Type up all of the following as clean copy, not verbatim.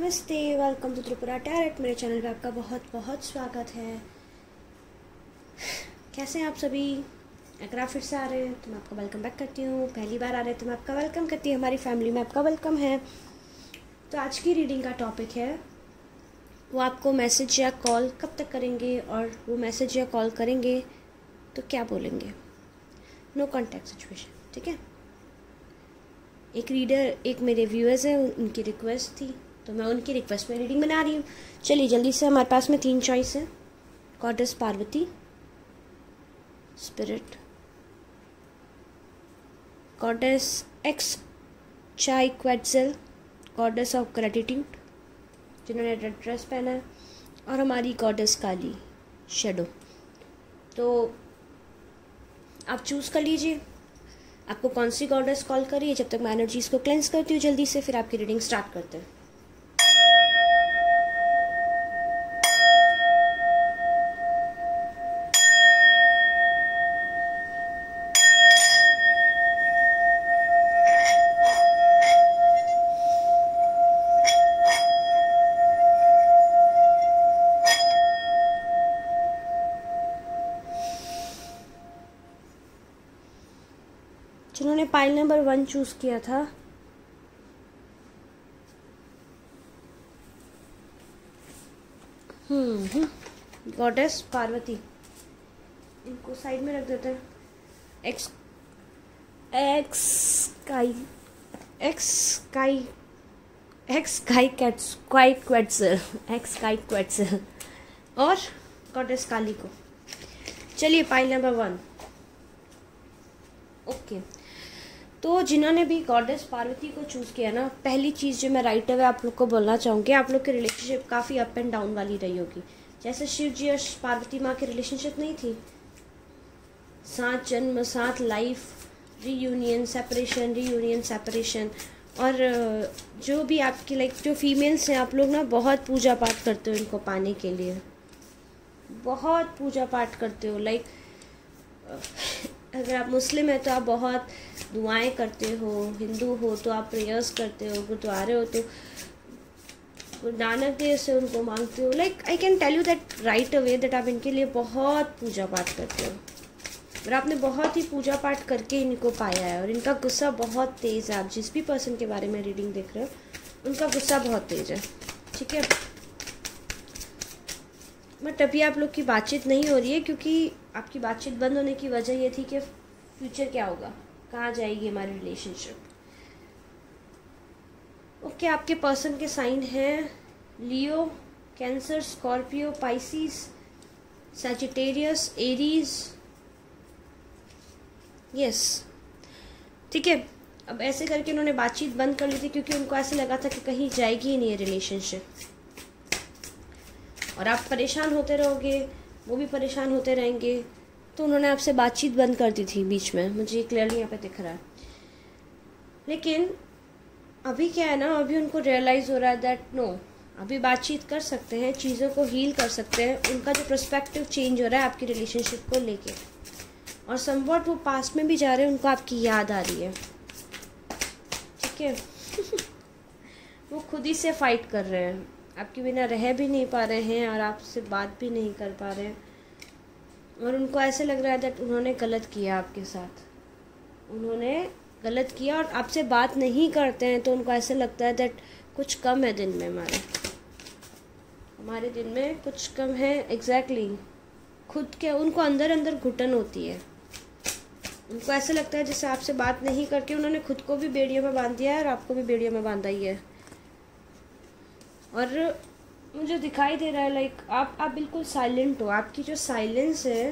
नमस्ते, welcome to Tripura tarot. मेरे channel पे आपका बहुत बहुत स्वागत है। कैसे हैं आप सभी? अगर आप फिर से आ रहे हैं तो मैं आपका वेलकम बैक करती हूँ। पहली बार आ रहे हैं तो मैं आपका वेलकम करती हूँ। हमारी फैमिली में आपका वेलकम है। तो आज की रीडिंग का टॉपिक है, वो आपको मैसेज या कॉल कब तक करेंगे, और वो मैसेज या कॉल करेंगे तो क्या बोलेंगे। नो कॉन्टैक्ट सिचुएशन, ठीक है। एक रीडर, एक मेरे व्यूअर्स हैं, उनकी रिक्वेस्ट थी तो मैं उनकी रिक्वेस्ट में रीडिंग बना रही हूँ। चलिए जल्दी से, हमारे पास में 3 चॉइस है। Goddess Parvati, spirit, goddess x चाई क्वेट्जल, गॉडेस ऑफ ग्रेटिट्यूड जिन्होंने रेड ड्रेस पहना है, और हमारी गॉडेस काली शेडो। तो आप चूज़ कर लीजिए आपको कौन सी गॉडेस कॉल करिए। जब तक मैं एनर्जीज को क्लेंस करती हूँ जल्दी से, फिर आपकी रीडिंग स्टार्ट करते हैं। जिन्होंने पाइल नंबर 1 चूज किया था, गॉडेस पार्वती, इनको साइड में रख देते हैं। एक्स काई क्वेट्सल और गॉडेस काली को। चलिए पाइल नंबर 1। ओके, तो जिन्होंने भी गॉडेस पार्वती को चूज़ किया ना, पहली चीज़ जो मैं राइट अवे आप लोग को बोलना चाहूँगी, आप लोग की रिलेशनशिप काफ़ी अप एंड डाउन वाली रही होगी। जैसे शिव जी और पार्वती माँ की रिलेशनशिप नहीं थी, 7 जन्म 7 लाइफ, रीयूनियन सेपरेशन। और जो भी आपकी जो फीमेल्स हैं, आप लोग ना बहुत पूजा पाठ करते हो इनको पाने के लिए, बहुत पूजा पाठ करते हो। अगर आप मुस्लिम है तो आप बहुत दुआएं करते हो, हिंदू हो तो आप प्रेयर्स करते हो, गुरुद्वारे हो तो गुरु नानक देव से उनको मांगते हो। I can tell you that right away that आप इनके लिए बहुत पूजा पाठ करते हो, और आपने बहुत ही पूजा पाठ करके इनको पाया है। और इनका गुस्सा बहुत तेज़ है। आप जिस भी पर्सन के बारे में रीडिंग देख रहे हो, उनका गुस्सा बहुत तेज़ है, ठीक है। बट अभी आप लोग की बातचीत नहीं हो रही है, क्योंकि आपकी बातचीत बंद होने की वजह ये थी कि फ्यूचर क्या होगा, कहाँ जाएगी हमारी रिलेशनशिप। ओके, आपके पर्सन के साइन हैं Leo, Cancer, Scorpio, Pisces, Sagittarius, Aries. Yes, ठीक है। अब ऐसे करके उन्होंने बातचीत बंद कर ली थी, क्योंकि उनको ऐसे लगा था कि कहीं जाएगी ही नहीं है रिलेशनशिप, और आप परेशान होते रहोगे, वो भी परेशान होते रहेंगे। तो उन्होंने आपसे बातचीत बंद कर दी थी बीच में, मुझे क्लियरली यहाँ पे दिख रहा है। लेकिन अभी क्या है ना, अभी उनको रियलाइज़ हो रहा है दैट नो, अभी बातचीत कर सकते हैं, चीज़ों को हील कर सकते हैं। उनका जो पर्सपेक्टिव चेंज हो रहा है आपकी रिलेशनशिप को लेके, और समवॉट वो पास्ट में भी जा रहे हैं, उनको आपकी याद आ रही है, ठीक है। वो खुद ही से फाइट कर रहे हैं, आपके बिना रह भी नहीं पा रहे हैं, और आपसे बात भी नहीं कर पा रहे हैं। और उनको ऐसे लग रहा है दैट उन्होंने गलत किया आपके साथ, उन्होंने गलत किया, और आपसे बात नहीं करते हैं तो उनको ऐसे लगता है दैट कुछ कम है दिन में, हमारे दिन में कुछ कम है। एग्जैक्टली, खुद के उनको अंदर अंदर घुटन होती है। उनको ऐसे लगता है जैसे आपसे बात नहीं करके उन्होंने खुद को भी बेड़ियों में बांध दिया है, और आपको भी बेड़ियों में बांधा ही है। और मुझे दिखाई दे रहा है आप बिल्कुल साइलेंट हो। आपकी जो साइलेंस है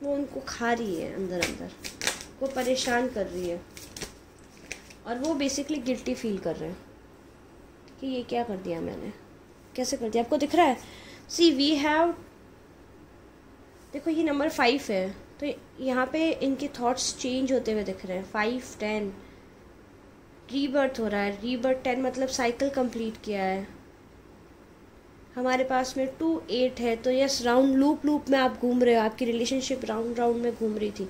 वो उनको खा रही है अंदर अंदर, वो परेशान कर रही है, और वो बेसिकली गिल्टी फील कर रहे हैं कि ये क्या कर दिया मैंने, कैसे कर दिया। आपको दिख रहा है, सी वी हैव, देखो ये नंबर 5 है, तो यहाँ पे इनके थॉट्स चेंज होते हुए दिख रहे हैं। 5, 10 रीबर्थ हो रहा है। रीबर्थ 10 मतलब साइकिल कंप्लीट किया है। हमारे पास में 2, 8 है, तो यस, राउंड लूप में आप घूम रहे हो। आपकी रिलेशनशिप राउंड में घूम रही थी।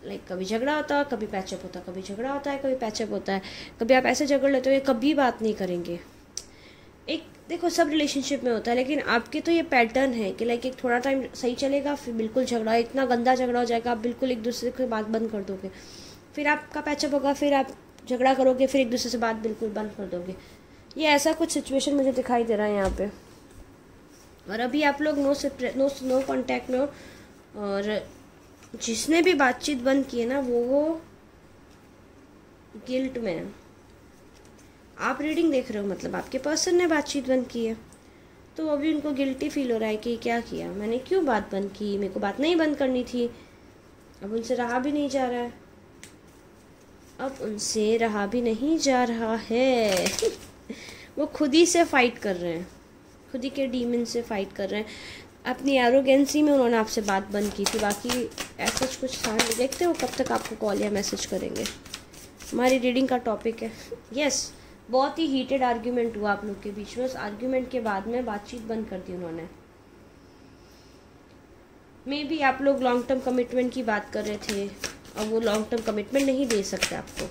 लाइक कभी झगड़ा होता है, कभी पैचअप होता है, कभी झगड़ा होता है, कभी पैचअप होता है, कभी आप ऐसे झगड़ लेते हो, ये कभी बात नहीं करेंगे। एक देखो सब रिलेशनशिप में होता है, लेकिन आपके तो ये पैटर्न है कि लाइक एक थोड़ा टाइम सही चलेगा, फिर बिल्कुल झगड़ा, इतना गंदा झगड़ा हो जाएगा, आप बिल्कुल एक दूसरे की बात बंद कर दोगे, फिर आपका पैचअप होगा, फिर आप झगड़ा करोगे, फिर एक दूसरे से बात बिल्कुल बंद कर दोगे। ये ऐसा कुछ सिचुएशन मुझे दिखाई दे रहा है यहाँ पे। और अभी आप लोग नो कॉन्टैक्ट में हो, और जिसने भी बातचीत बंद की है ना वो गिल्ट में है। आप रीडिंग देख रहे हो, मतलब आपके पर्सन ने बातचीत बंद की है, तो अभी उनको गिल्टी फील हो रहा है कि क्या किया मैंने, क्यों बात बंद की, मेरे को बात नहीं बंद करनी थी। अब उनसे रहा भी नहीं जा रहा है, अब उनसे रहा भी नहीं जा रहा है वो खुद ही से फाइट कर रहे हैं, खुद ही के डीमन से फाइट कर रहे हैं। अपनी एरोगेंसी में उन्होंने आपसे बात बंद की थी, बाकी ऐसा कुछ था नहीं। देखते हो कब तक आपको कॉल या मैसेज करेंगे। हमारी रीडिंग का टॉपिक है यस, बहुत ही हीटेड आर्ग्यूमेंट हुआ आप लोग के बीच में। उस आर्ग्यूमेंट के बाद में बातचीत बंद कर दी उन्होंने। मे बी आप लोग लॉन्ग टर्म कमिटमेंट की बात कर रहे थे और वो लॉन्ग टर्म कमिटमेंट नहीं दे सकते आपको,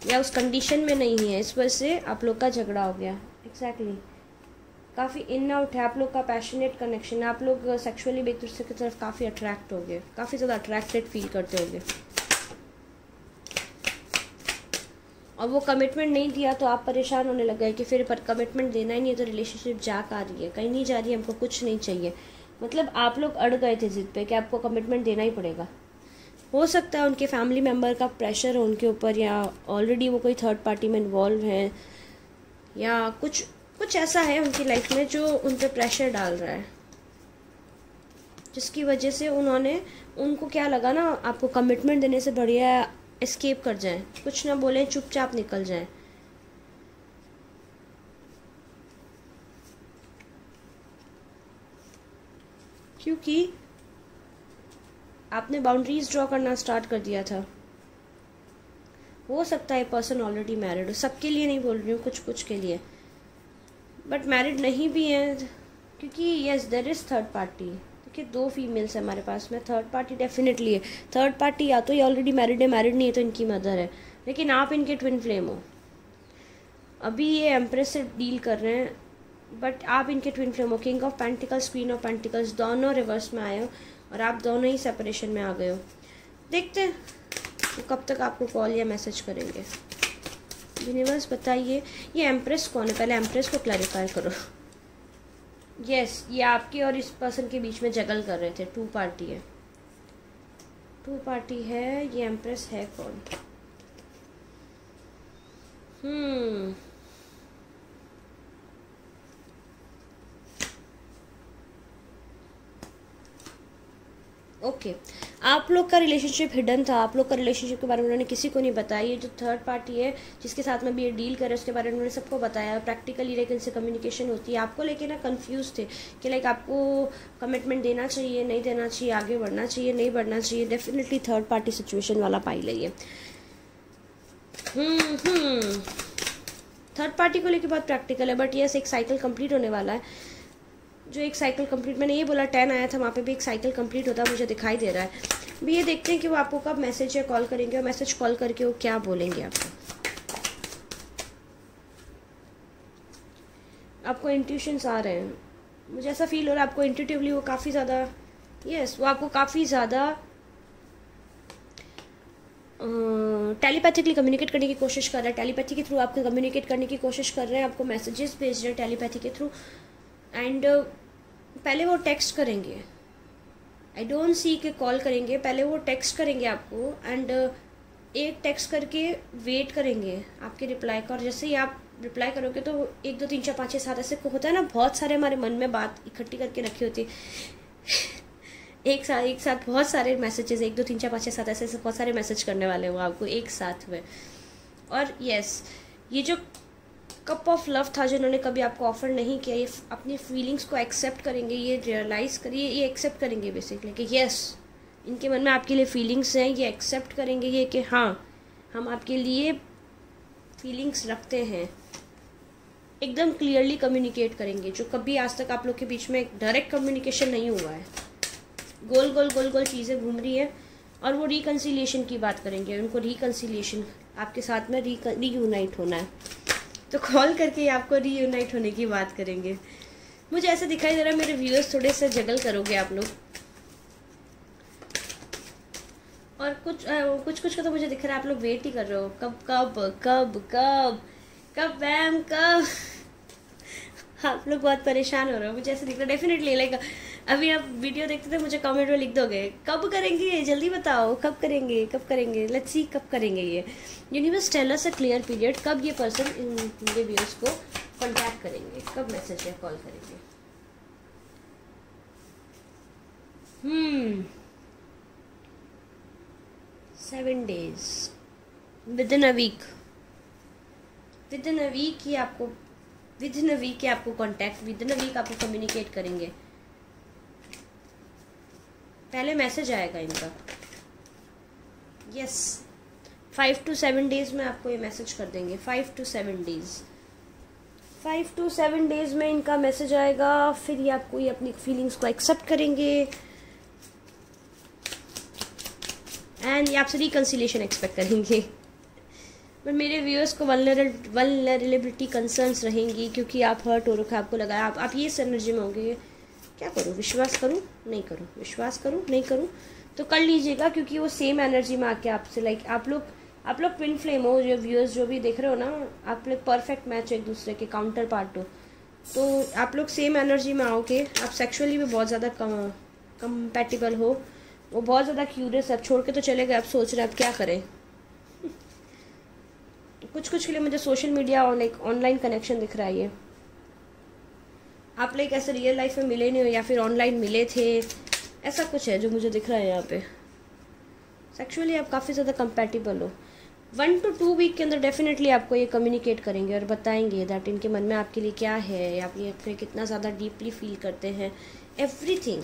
या उस कंडीशन में नहीं है, इस वजह से आप लोग का झगड़ा हो गया। एग्जैक्टली काफ़ी इन आउट है आप लोग का, पैशनेट कनेक्शन है, आप लोग सेक्सुअली एक दूसरे की तरफ काफ़ी अट्रैक्ट हो गए, काफ़ी ज़्यादा अट्रैक्टेड फील करते होंगे। और वो कमिटमेंट नहीं दिया तो आप परेशान होने लग गए कि फिर पर कमिटमेंट देना ही नहीं है तो रिलेशनशिप जा आ रही है, कहीं नहीं जा रही है, हमको कुछ नहीं चाहिए। मतलब आप लोग अड़ गए थे जिद पे कि आपको कमिटमेंट देना ही पड़ेगा। हो सकता है उनके फैमिली मेम्बर का प्रेशर हो उनके ऊपर, या ऑलरेडी वो कोई थर्ड पार्टी में इन्वॉल्व हैं, या कुछ ऐसा है उनकी लाइफ में जो उन पर प्रेशर डाल रहा है, जिसकी वजह से उनको क्या लगा ना, आपको कमिटमेंट देने से बढ़िया एस्केप कर जाएं, कुछ ना बोलें, चुपचाप निकल जाएं। क्योंकि आपने बाउंड्रीज ड्रॉ करना स्टार्ट कर दिया था। हो सकता है पर्सन ऑलरेडी मैरिड हो, सबके लिए नहीं बोल रही हूँ, कुछ कुछ के लिए, बट मैरिड नहीं भी हैं, क्योंकि yes there is third party. देखिए 2 फीमेल्स है हमारे पास में, थर्ड पार्टी डेफिनेटली है। थर्ड पार्टी या तो ये ऑलरेडी मैरिड है, मैरिड नहीं है तो इनकी मदर है, लेकिन आप इनके ट्विन फ्लेम हो। अभी ये एम्प्रेस से डील कर रहे हैं, बट आप इनके ट्विन फ्लेम हो। King of pentacles, queen of pentacles, दोनों रिवर्स में आए हो और आप दोनों ही सेपरेशन में आ गए हो। देखते हैं तो कब तक आपको कॉल या मैसेज करेंगे। यूनिवर्स बताइए ये एम्प्रेस कौन है, पहले एम्प्रेस को क्लैरिफाई करो। यस ये आपके और इस पर्सन के बीच में जगल कर रहे थे, 2 पार्टी है, 2 पार्टी है। ये एम्प्रेस है कौन? ओके आप लोग का रिलेशनशिप हिडन था, आप लोग का रिलेशनशिप के बारे में उन्होंने किसी को नहीं बताया। ये जो थर्ड पार्टी है जिसके साथ में भी ये डील करे उसके बारे में उन्होंने सबको बताया प्रैक्टिकली, लेकिन से कम्युनिकेशन होती है। आपको लेके ना कंफ्यूज थे कि लाइक आपको कमिटमेंट देना चाहिए, नहीं देना चाहिए, आगे बढ़ना चाहिए, नहीं बढ़ना चाहिए। डेफिनेटली थर्ड पार्टी सिचुएशन वाला पाई लई है। थर्ड पार्टी को लेके बहुत प्रैक्टिकल है, बट यस एक साइकिल कंप्लीट होने वाला है। जो एक साइकिल कंप्लीट, मैंने ये बोला 10 आया था, वहाँ पे भी एक साइकिल कंप्लीट होता मुझे दिखाई दे रहा है। भी ये देखते हैं कि वो आपको कब मैसेज या कॉल करेंगे, और मैसेज कॉल करके वो क्या बोलेंगे आपको इंट्यूशंस आ रहे हैं, मुझे ऐसा फील हो रहा है आपको इंट्यूटिवली वो काफ़ी ज़्यादा वो आपको काफ़ी ज़्यादा टेलीपैथिकली कम्युनिकेट करने की कोशिश कर रहे हैं। टेलीपैथी के थ्रू आपको कम्युनिकेट करने की कोशिश कर रहे हैं, आपको मैसेजेस भेज रहे हैं टेलीपैथी के थ्रू। एंड पहले वो टेक्स्ट करेंगे, आई डोंट सी के कॉल करेंगे, पहले वो टेक्स्ट करेंगे आपको। एंड एक टेक्स्ट करके वेट करेंगे आपके रिप्लाई का, और जैसे ही आप रिप्लाई करोगे तो 1 2 3 4 5 6 7 ऐसे होता है ना, बहुत सारे हमारे मन में बात इकट्ठी करके रखी होती है एक साथ बहुत सारे मैसेजेस, 1 2 3 4 5 6 7 ऐसे बहुत सारे मैसेज करने वाले हो आपको एक साथ में। और यस ये जो कप ऑफ लव था जो उन्होंने कभी आपको ऑफर नहीं किया, ये अपनी फीलिंग्स को एक्सेप्ट करेंगे, ये रियलाइज करिए, ये एक्सेप्ट करेंगे बेसिकली कि यस इनके मन में आपके लिए फीलिंग्स हैं, ये एक्सेप्ट करेंगे ये कि हाँ हम आपके लिए फीलिंग्स रखते हैं। एकदम क्लियरली कम्युनिकेट करेंगे, जो कभी आज तक आप लोग के बीच में डायरेक्ट कम्युनिकेशन नहीं हुआ है। गोल गोल गोल गोल चीज़ें घूम रही हैं, और वो रिकन्सिलिएशन की बात करेंगे, उनको रिकन्सिलिएशन आपके साथ में रीयूनाइट होना है, तो कॉल करके आपको रीयूनाइट होने की बात करेंगे। मुझे ऐसा दिखाई दे रहा है मेरे व्यूअर्स थोड़े से जगल करोगे आप लोग, और कुछ का तो मुझे दिख रहा है आप लोग वेट ही कर रहे हो, कब कब कब कब कब मैम कब। आप लोग बहुत परेशान हो रहे हो, मुझे ऐसा दिख रहा है। डेफिनेटली लाइक अभी आप वीडियो देखते थे, मुझे कमेंट में लिख दोगे कब करेंगे, जल्दी बताओ कब करेंगे कब करेंगे, लेट्स सी कब करेंगे ये। Universe tell us a clear period, कब ये पर्सन मेरे व्यूअर्स को कांटेक्ट करेंगे, कब मैसेज या कॉल करेंगे। 7 days, within a week, within a week ही आपको contact, within a week आपको कम्युनिकेट करेंगे। पहले मैसेज आएगा इनका, यस 5 to 7 days में आपको ये मैसेज कर देंगे। 5 to 7 days, 5 to 7 days में इनका मैसेज आएगा। फिर ये आपको ये अपनी फीलिंग्स को एक्सेप्ट करेंगे एंड ये आपसे रिकन्सिलिएशन एक्सपेक्ट करेंगे। पर मेरे व्यूअर्स को वल्नरेबिलिटी कंसर्न्स रहेंगी, क्योंकि आप हर्ट हो रखे, आपको लगा आप ये एनर्जी में होंगे, क्या करूँ, विश्वास करूँ नहीं करूँ, विश्वास करूँ नहीं करूँ, तो कर लीजिएगा, क्योंकि वो सेम एनर्जी में आके आपसे लाइक आप लोग ट्विन फ्लेम हो। जो व्यूअर्स जो भी देख रहे हो ना, आप लोग परफेक्ट मैच हो एक दूसरे के, काउंटर पार्ट हो, तो आप लोग सेम एनर्जी में आओगे। आप सेक्सुअली भी बहुत ज़्यादा कंपैटिबल हो, वो बहुत ज़्यादा क्यूरियस, अब छोड़ के तो चले गए, अब सोच रहे अब क्या करें। कुछ के लिए मुझे सोशल मीडिया और लाइक ऑनलाइन कनेक्शन दिख रहा है। ये आप लाइक ऐसे रियल लाइफ में मिले नहीं हो, या फिर ऑनलाइन मिले थे, ऐसा कुछ है जो मुझे दिख रहा है यहाँ पे। सेक्सुअली आप काफ़ी ज़्यादा कंपैटिबल हो। 1 to 2 वीक के अंदर डेफिनेटली आपको ये कम्युनिकेट करेंगे और बताएंगे दैट इनके मन में आपके लिए क्या है, आप ये अपने कितना ज़्यादा डीपली फील करते हैं, एवरीथिंग।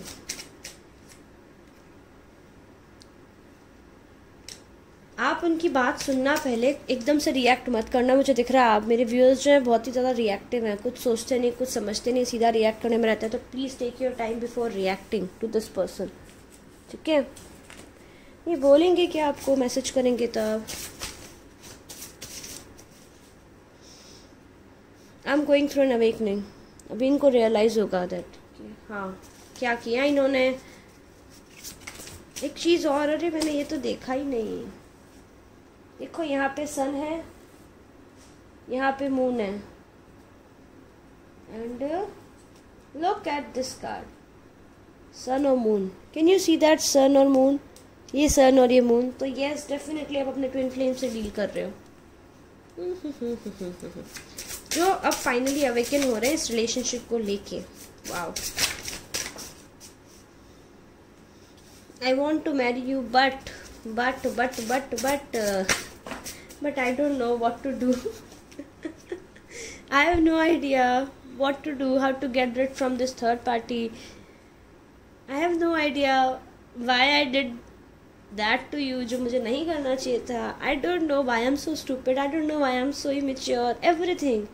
आप उनकी बात सुनना, पहले एकदम से रिएक्ट मत करना। मुझे दिख रहा है आप मेरे व्यूअर्स जो हैं बहुत ही ज़्यादा रिएक्टिव हैं, कुछ सोचते नहीं, कुछ समझते नहीं, सीधा रिएक्ट करने में रहता है। तो please take your time before reacting to this person, ठीक है। ये बोलेंगे कि आपको मैसेज करेंगे तब। I am going through an awakening, अभी इनको रियलाइज़ होगा दैट हाँ क्या किया इन्होंने। एक चीज़ और, अरे मैंने ये तो देखा ही नहीं। देखो यहाँ पे सन है, यहाँ पे मून है, and look at this card, sun और moon. Can you see that sun और मून, ये सन और ये मून। तो यस डेफिनेटली आप अपने ट्विन फ्लेम से डील कर रहे हो, जो अब फाइनली अवेकन हो रहे हैं इस रिलेशनशिप को लेके। Wow, I want to marry you, but I don't know what to do. I have no idea what to do, how to get rid from this third party. I have no idea why I did that to you, जो मुझे नहीं करना चाहिए था। I don't know why I'm so stupid. I don't know why I'm so immature. Everything.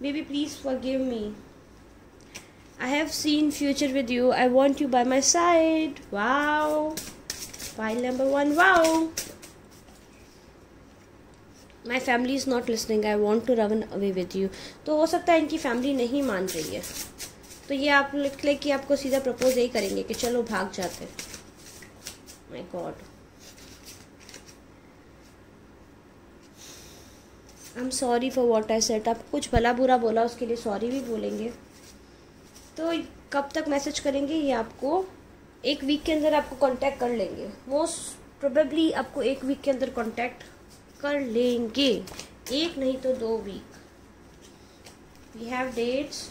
Baby, please forgive me. I have seen future with you. I want you by my side. Wow. File number 1. Wow. My family is not listening. I want to run away with you. तो हो सकता है इनकी family नहीं मान रही है, तो ये आप लिख ले कि आपको सीधा प्रपोज यही करेंगे कि चलो भाग जाते हैं। My God, I am sorry for what I said. आप कुछ भला बुरा बोला, उसके लिए सॉरी भी बोलेंगे। तो कब तक मैसेज करेंगे, ये आपको 1 वीक के अंदर आपको कांटेक्ट कर लेंगे। मोस्ट प्रोबेबली आपको 1 वीक के अंदर कांटेक्ट कर लेंगे, 1 नहीं तो 2 week. We have dates,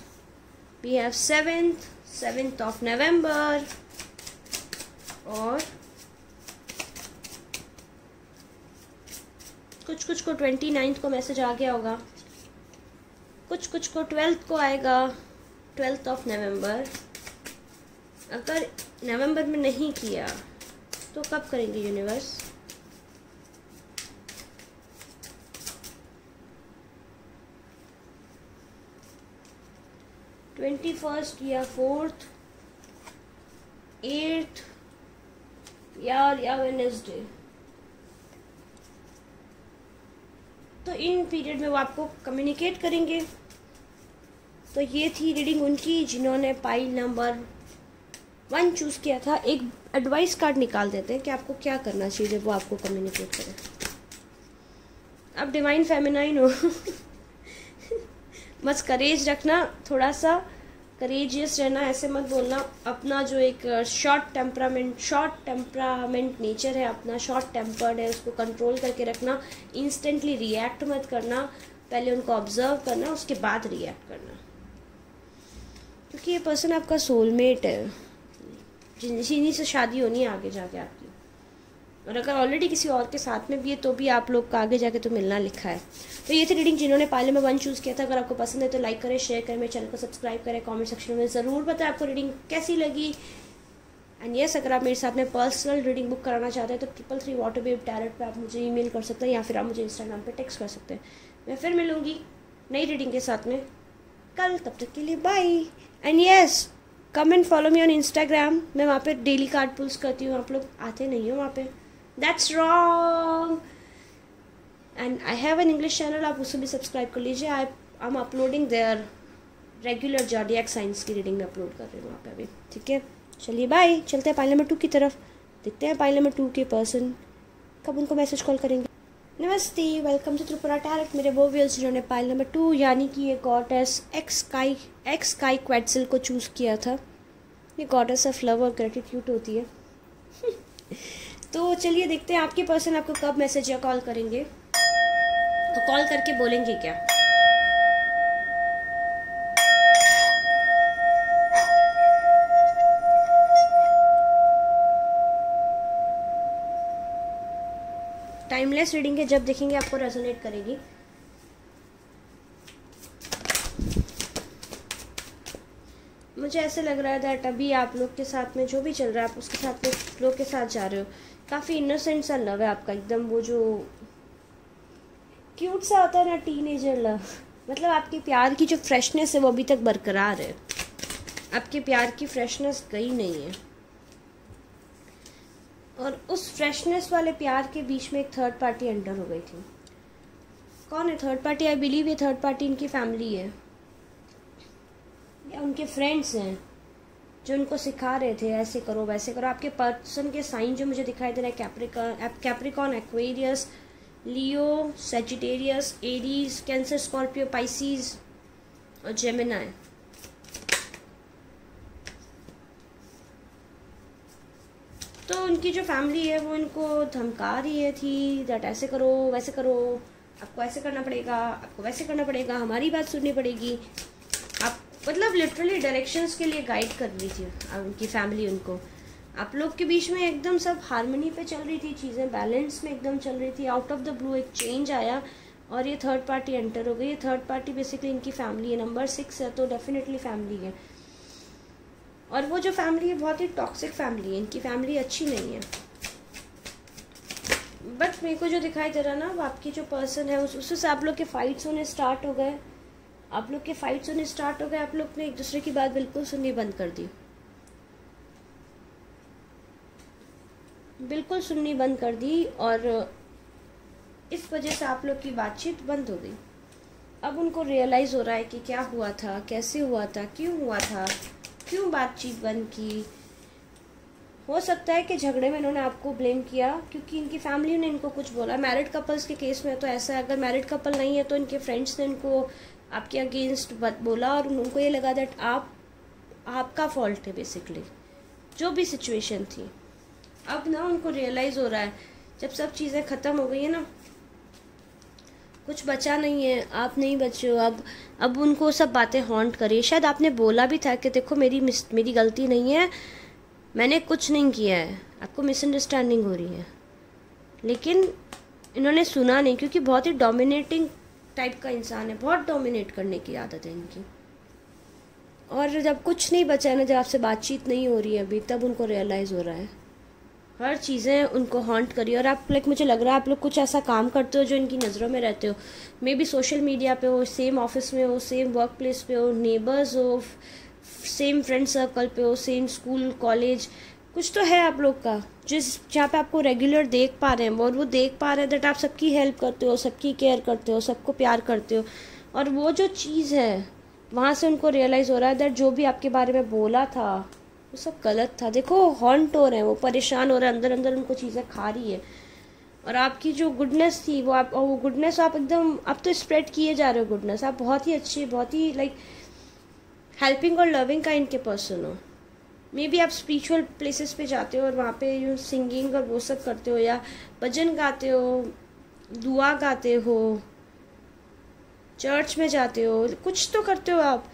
we have 7th of November, और कुछ को 29th को मैसेज आ गया होगा, कुछ को 12th को आएगा, 12th of November। अगर नवंबर में नहीं किया तो कब करेंगे यूनिवर्स? ट्वेंटी 21st या 4th, 8th, यार या वेडनेसडे। तो इन पीरियड में वो आपको कम्युनिकेट करेंगे। तो ये थी रीडिंग उनकी जिन्होंने पाइल नंबर 1 चूज़ किया था। एक एडवाइस कार्ड निकाल देते हैं कि आपको क्या करना चाहिए जब वो आपको कम्युनिकेट करें। आप डिवाइन फेमिनाइन हो बस करेज रखना, थोड़ा सा करेजियस रहना, ऐसे मत बोलना। अपना जो एक शॉर्ट टेम्परामेंट नेचर है अपना, शॉर्ट टेम्पर्ड है, उसको कंट्रोल करके रखना। इंस्टेंटली रिएक्ट मत करना, पहले उनको ऑब्जर्व करना, उसके बाद रिएक्ट करना, क्योंकि ये पर्सन आपका सोलमेट है, जिन्हीं से शादी होनी है आगे जाके आपकी। और अगर ऑलरेडी किसी और के साथ में भी है तो भी आप लोग का आगे जाके तो मिलना लिखा है। तो ये थी रीडिंग जिन्होंने पाइल नंबर 1 चूज़ किया था। अगर आपको पसंद है तो लाइक करें, शेयर करें, मेरे चैनल को सब्सक्राइब करें, कमेंट सेक्शन में ज़रूर बताएं आपको रीडिंग कैसी लगी। एंड यस, अगर आप मेरे साथ में पर्सनल रीडिंग बुक कराना चाहते हैं तो 333 वाटर वेव टैरेट पे आप मुझे ईमेल कर सकते हैं, या फिर आप मुझे इंस्टाग्राम पे टेक्स्ट कर सकते हैं। मैं फिर मिलूँगी नई रीडिंग के साथ में कल, तब तक के लिए bye. And yes, come and follow me on Instagram. मैं वहाँ पे डेली कार्ड पुल्स करती हूँ, आप लोग आते नहीं हो वहाँ पे, that's wrong. And I have an English channel, आप उसको भी सब्सक्राइब कर लीजिए। I am uploading there regular zodiac science की रीडिंग में अपलोड कर रही हूँ वहाँ पे अभी। ठीक है, चलिए बाय। चलते हैं पाइल नंबर 2 की तरफ, देखते हैं पाइल नंबर 2 के पर्सन कब उनको मैसेज कॉल करेंगे। नमस्ते, वेलकम टू त्रिपुरा टैरेट। मेरे वो व्यूअर्स जिन्होंने पाइल नंबर 2 यानी कि ये गॉडेस एक्स स्काई क्वेटसिल को चूज़ किया था। ये गॉडेस ऑफ लव और ग्रेटिट्यूड होती है तो चलिए देखते हैं आपके पर्सन आपको कब मैसेज या कॉल करेंगे, तो कॉल करके बोलेंगे क्या। टाइमलेस रीडिंग है, जब देखेंगे आपको रेजोनेट करेगी। मुझे ऐसे लग रहा है दैट अभी आप लोग के साथ में जो भी चल रहा है आप उसके साथ में लोग के साथ जा रहे हो। काफ़ी इनोसेंट सा लव है आपका, एकदम वो जो क्यूट सा होता है ना, टीनेजर लव। मतलब आपके प्यार की जो फ्रेशनेस है वो अभी तक बरकरार है, आपके प्यार की फ्रेशनेस गई नहीं है। और उस फ्रेशनेस वाले प्यार के बीच में एक थर्ड पार्टी एंटर हो गई थी। कौन है थर्ड पार्टी? आई बिलीव ये थर्ड पार्टी इनकी फैमिली है या उनके फ्रेंड्स हैं जो उनको सिखा रहे थे ऐसे करो वैसे करो। आपके पर्सन के साइन जो मुझे दिखाई दे रहा है Capricorn, Aquarius, Leo, Sagittarius, Aries, Cancer, Scorpio, Pisces और जेमिनाई। तो उनकी जो फैमिली है वो इनको धमका रही है थी दैट ऐसे करो वैसे करो, आपको ऐसे करना पड़ेगा, आपको वैसे करना पड़ेगा, हमारी बात सुननी पड़ेगी। आप मतलब लिटरली डायरेक्शंस के लिए गाइड कर रही थी उनकी फैमिली उनको। आप लोग के बीच में एकदम सब हार्मनी पे चल रही थी, चीज़ें बैलेंस में एकदम चल रही थी। आउट ऑफ द ब्लू एक चेंज आया और ये थर्ड पार्टी एंटर हो गई। ये थर्ड पार्टी बेसिकली इनकी फैमिली है, नंबर 6 है तो डेफिनेटली फैमिली है। और वो जो फैमिली है बहुत ही टॉक्सिक फैमिली है, इनकी फैमिली अच्छी नहीं है। बट मेरे को जो दिखाई दे रहा ना वो आपकी जो पर्सन है उससे आप लोग के फाइट्स होने स्टार्ट हो गए। आप लोग ने एक दूसरे की बात बिल्कुल सुननी बंद कर दी, और इस वजह से आप लोग की बातचीत बंद हो गई। अब उनको रियलाइज़ हो रहा है कि क्या हुआ था, कैसे हुआ था, क्यों बातचीत बंद की। हो सकता है कि झगड़े में इन्होंने आपको ब्लेम किया क्योंकि इनकी फैमिली ने इनको कुछ बोला। मैरिड कपल्स के केस में तो ऐसा है, अगर मैरिड कपल नहीं है तो इनके फ्रेंड्स ने इनको आपके अगेंस्ट बोला और उनको ये लगा दैट आपका फॉल्ट है बेसिकली जो भी सिचुएशन थी। अब ना उनको रियलाइज़ हो रहा है जब सब चीज़ें ख़त्म हो गई है ना, कुछ बचा नहीं है, आप नहीं बचे हो। अब उनको सब बातें हॉन्ट करी। शायद आपने बोला भी था कि देखो मेरी गलती नहीं है, मैंने कुछ नहीं किया है, आपको मिसअंडरस्टैंडिंग हो रही है। लेकिन इन्होंने सुना नहीं क्योंकि बहुत ही डोमिनेटिंग टाइप का इंसान है, बहुत डोमिनेट करने की आदत है इनकी। और जब कुछ नहीं बचा है ना, जब आपसे बातचीत नहीं हो रही है अभी, तब उनको रियलाइज़ हो रहा है हर चीज़ें उनको हॉन्ट करी। और आप मुझे लग रहा है आप लोग कुछ ऐसा काम करते हो जो इनकी नज़रों में रहते हो। मे बी सोशल मीडिया पे हो, सेम ऑफिस में हो, सेम वर्क प्लेस पे हो, नेबर्स हो, सेम फ्रेंड सर्कल पे हो, सेम स्कूल कॉलेज कुछ तो है आप लोग का जहाँ पे आपको रेगुलर देख पा रहे हैं, और वो देख पा रहे हैं दैट आप सबकी हेल्प करते हो, सबकी केयर करते हो, सबको प्यार करते हो। और वो जो चीज़ है वहाँ से उनको रियलाइज़ हो रहा है दैट जो भी आपके बारे में बोला था वो सब गलत था। देखो हॉन्ट हो रहे हैं, वो परेशान हो रहे हैं, अंदर अंदर उनको चीज़ें खा रही है। और आपकी जो गुडनेस थी वो गुडनेस आप एकदम आप तो स्प्रेड किए जा रहे हो गुडनेस। आप बहुत ही अच्छे, बहुत ही लाइक हेल्पिंग और लविंग काइंड के पर्सन हो। मे बी आप स्पिरिचुअल प्लेसेस पे जाते हो और वहाँ पे यू सिंगिंग और वो सब करते हो, या भजन गाते हो, दुआ गाते हो, चर्च में जाते हो, कुछ तो करते हो आप।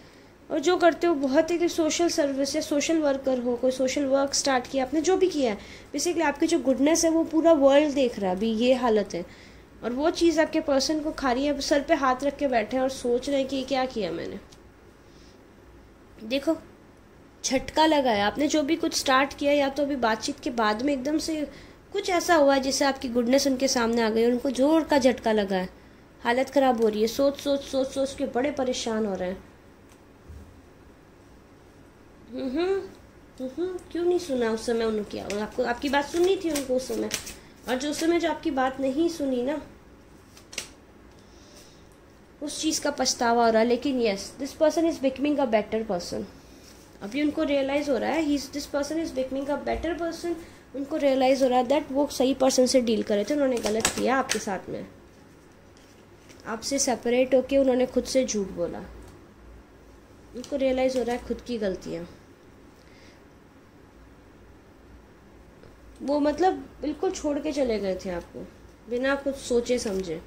और जो करते हो बहुत ही सोशल सर्विस या सोशल वर्कर हो, कोई सोशल वर्क स्टार्ट किया आपने, जो भी किया है, बेसिकली आपकी जो गुडनेस है वो पूरा वर्ल्ड देख रहा है। अभी ये हालत है और वो चीज़ आपके पर्सन को खा रही है। सर पे हाथ रख के बैठे हैं और सोच रहे हैं कि क्या किया मैंने। देखो झटका लगा है, आपने जो भी कुछ स्टार्ट किया या तो अभी बातचीत के बाद में एकदम से कुछ ऐसा हुआ है जिससे आपकी गुडनेस उनके सामने आ गई और उनको जोर का झटका लगा है, हालत ख़राब हो रही है, सोच सोच सोच सोच के बड़े परेशान हो रहे हैं। क्यों नहीं सुना उस समय उन्होंने, क्या आपको आपकी बात सुननी थी उनको उस समय। और जो उस समय जो आपकी बात नहीं सुनी ना, उस चीज़ का पछतावा हो रहा है। लेकिन yes, this person is becoming a better person. अभी उनको रियलाइज़ हो रहा है this person is becoming a better person. उनको रियलाइज़ हो रहा है दैट वो सही पर्सन से डील करे थे, उन्होंने गलत किया आपके साथ में। आपसे सेपरेट होके उन्होंने खुद से झूठ बोला। उनको रियलाइज़ हो रहा है खुद की गलतियाँ। वो मतलब बिल्कुल छोड़ के चले गए थे आपको बिना कुछ सोचे समझे।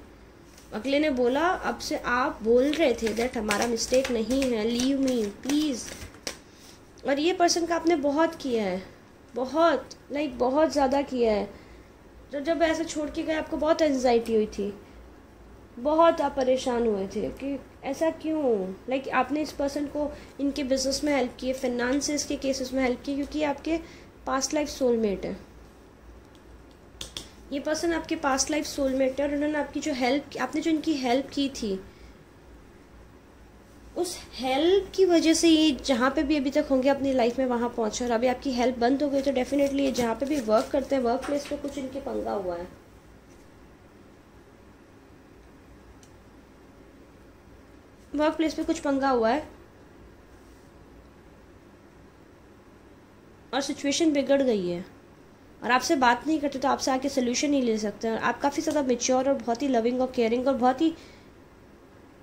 अगले ने बोला, अब से आप बोल रहे थे दैट हमारा मिस्टेक नहीं है, लीव मी प्लीज़। और ये पर्सन का आपने बहुत किया है, बहुत बहुत ज़्यादा किया है। तो जब ऐसे छोड़ के गए आपको बहुत एंजाइटी हुई थी, बहुत आप परेशान हुए थे कि ऐसा क्यों। आपने इस पर्सन को इनके बिजनेस में हेल्प की, फाइनेंसेस के केसेस में हेल्प की, क्योंकि आपके पास्ट लाइफ सोलमेट है। ये पर्सन आपके पास्ट लाइफ सोलमेट है और उन्होंने आपकी जो हेल्प, आपने जो इनकी हेल्प की थी, उस हेल्प की वजह से ये जहाँ पे भी अभी तक होंगे अपनी लाइफ में वहाँ पहुँचे। और अभी आपकी हेल्प बंद हो गई तो डेफिनेटली ये जहाँ पे भी वर्क करते हैं, वर्क प्लेस पे कुछ इनके पंगा हुआ है। वर्क प्लेस पे कुछ पंगा हुआ है और सिचुएशन बिगड़ गई है और आपसे बात नहीं करते तो आपसे आके सोल्यूशन नहीं ले सकते। आप काफ़ी ज़्यादा मैच्योर और बहुत ही लविंग और केयरिंग और बहुत ही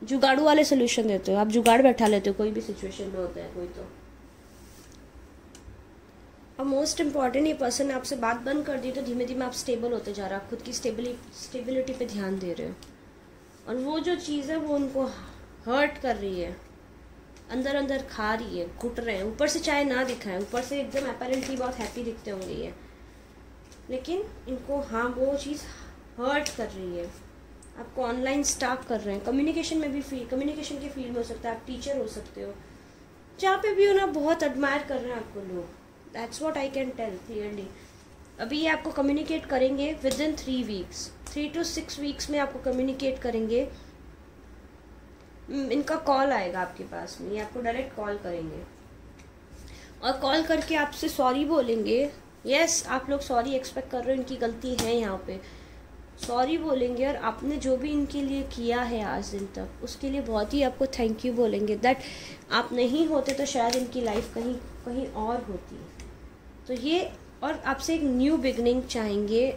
जुगाड़ू वाले सोल्यूशन देते हो। आप जुगाड़ बैठा लेते हो कोई भी सिचुएशन में होता है कोई तो। और मोस्ट इम्पॉर्टेंट, ये पर्सन ने आपसे बात बंद कर दी तो धीमे धीमे आप स्टेबल होते जा रहे हो, खुद की स्टेबिलिटी पे ध्यान दे रहे हो। और वो जो चीज़ है वो उनको हर्ट कर रही है, अंदर अंदर खा रही है, घुट रहे हैं। ऊपर से चाहे ना दिखाएं, ऊपर से एकदम अपेरेंटली बहुत हैप्पी दिखते होंगे ये, लेकिन इनको हाँ वो चीज़ हर्ट कर रही है। आपको ऑनलाइन स्टाफ कर रहे हैं, कम्युनिकेशन में भी कम्युनिकेशन के फील्ड में हो सकता है, आप टीचर हो सकते हो, जहाँ पे भी हो ना, बहुत एडमायर कर रहे हैं आपको लोग। That's what I can tell clearly. अभी ये आपको कम्युनिकेट करेंगे within 3 weeks, 3 to 6 weeks में आपको कम्युनिकेट करेंगे। इनका कॉल आएगा आपके पास में, ये आपको डायरेक्ट कॉल करेंगे और कॉल करके आपसे सॉरी बोलेंगे। यस, आप लोग सॉरी एक्सपेक्ट कर रहे हो, इनकी गलती है यहाँ पे, सॉरी बोलेंगे। और आपने जो भी इनके लिए किया है आज दिन तक, उसके लिए बहुत ही आपको थैंक यू बोलेंगे। दैट आप नहीं होते तो शायद इनकी लाइफ कहीं कहीं और होती। तो ये, और आपसे एक न्यू बिगनिंग चाहेंगे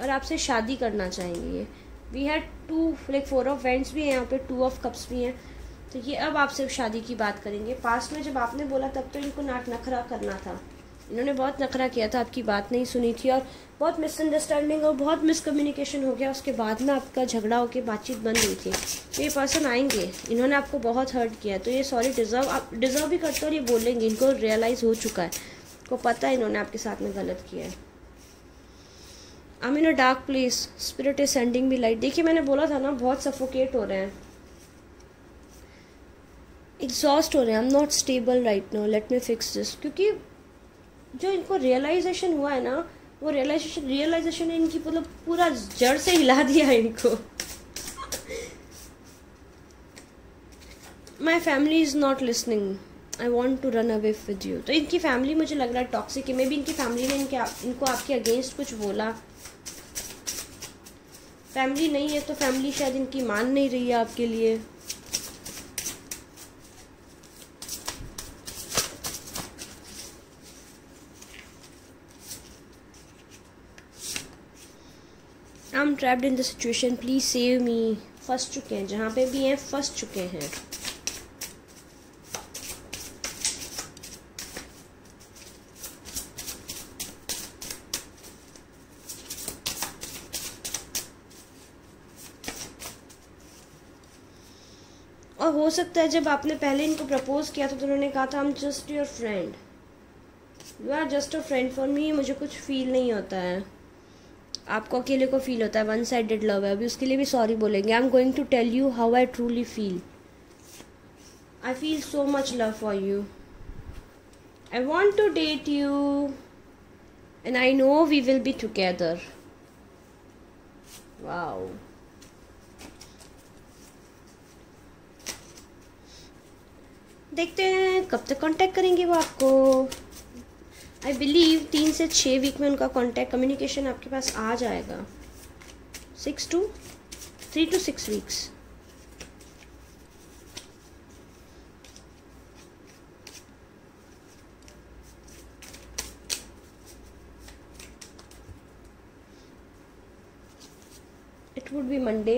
और आपसे शादी करना चाहेंगे। वी हैड 2 4 ऑफ वेंट्स भी हैं यहाँ पे, 2 ऑफ कप्स भी हैं। तो ये अब आपसे शादी की बात करेंगे। पास्ट में जब आपने बोला तब तो इनको नखरा करना था, इन्होंने बहुत नखरा किया था, आपकी बात नहीं सुनी थी और बहुत मिसअंडरस्टैंडिंग और बहुत मिसकम्युनिकेशन हो गया। उसके बाद में आपका झगड़ा होकर बातचीत बंद हुई थी। तो ये पर्सन आएंगे, इन्होंने आपको बहुत हर्ट किया, तो ये सॉरी डिज़र्व भी करते और ये बोलेंगे। इनको रियलाइज़ हो चुका है, को पता है इन्होंने आपके साथ में गलत किया है। I M in a dark place, spirit is sending me light. देखिए मैंने बोला था ना, बहुत सफोकेट हो रहे हैं, एग्जॉस्ट हो रहे हैं। I am not stable right now, let me fix this. क्योंकि जो इनको रियलाइजेशन हुआ है ना, वो रियलाइजेशन ने इनकी मतलब पूरा जड़ से हिला दिया है इनको। My family is not listening, I want to run away with you. तो इनकी फैमिली मुझे लग रहा है टॉक्सिक है। मे बी इनकी फैमिली ने इनको आपके अगेंस्ट कुछ बोला। फैमिली नहीं है तो फैमिली शायद इनकी मान नहीं रही है आपके लिए। I am trapped in the situation, please save me. फंस चुके हैं, जहाँ पे भी हैं फंस चुके हैं। और हो सकता है जब आपने पहले इनको प्रपोज किया था तो उन्होंने कहा था I am just your friend, you are just a friend for me. मुझे कुछ फील नहीं होता है, आपको अकेले को फील होता है, वन साइडेड लव है। अभी उसके लिए भी सॉरी बोलेंगे। I am going to tell you how I truly feel. I feel so much love for you, I want to date you and I know we will be together. Wow, देखते हैं कब तक contact करेंगे वो आपको। I believe 3 से 6 week में उनका कांटेक्ट कम्युनिकेशन आपके पास आ जाएगा। 3 to 6 weeks. It would be Monday.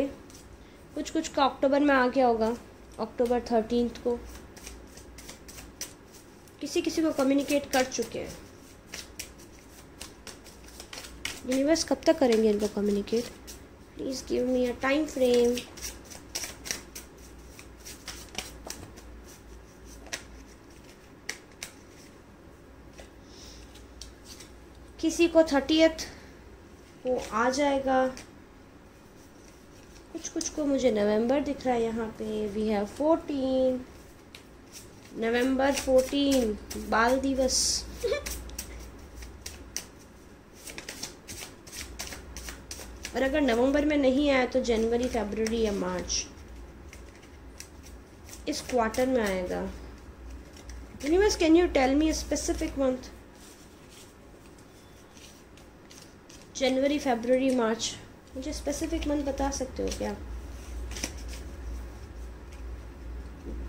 कुछ का अक्टूबर में आ गया होगा, अक्टूबर 13 को। किसी को कम्युनिकेट कर चुके हैं। यूनिवर्स कब तक करेंगे इनको communicate? Please give me a time frame. किसी को 30th को आ जाएगा, कुछ को मुझे नवंबर दिख रहा है यहाँ पे। वी हैव 14 नवंबर 14 बाल दिवस। और अगर नवंबर में नहीं आया तो जनवरी, फरवरी या मार्च, इस क्वार्टर में आएगा। Universe can you tell me a specific month? जनवरी, फरवरी, मार्च, मुझे स्पेसिफिक मंथ बता सकते हो क्या?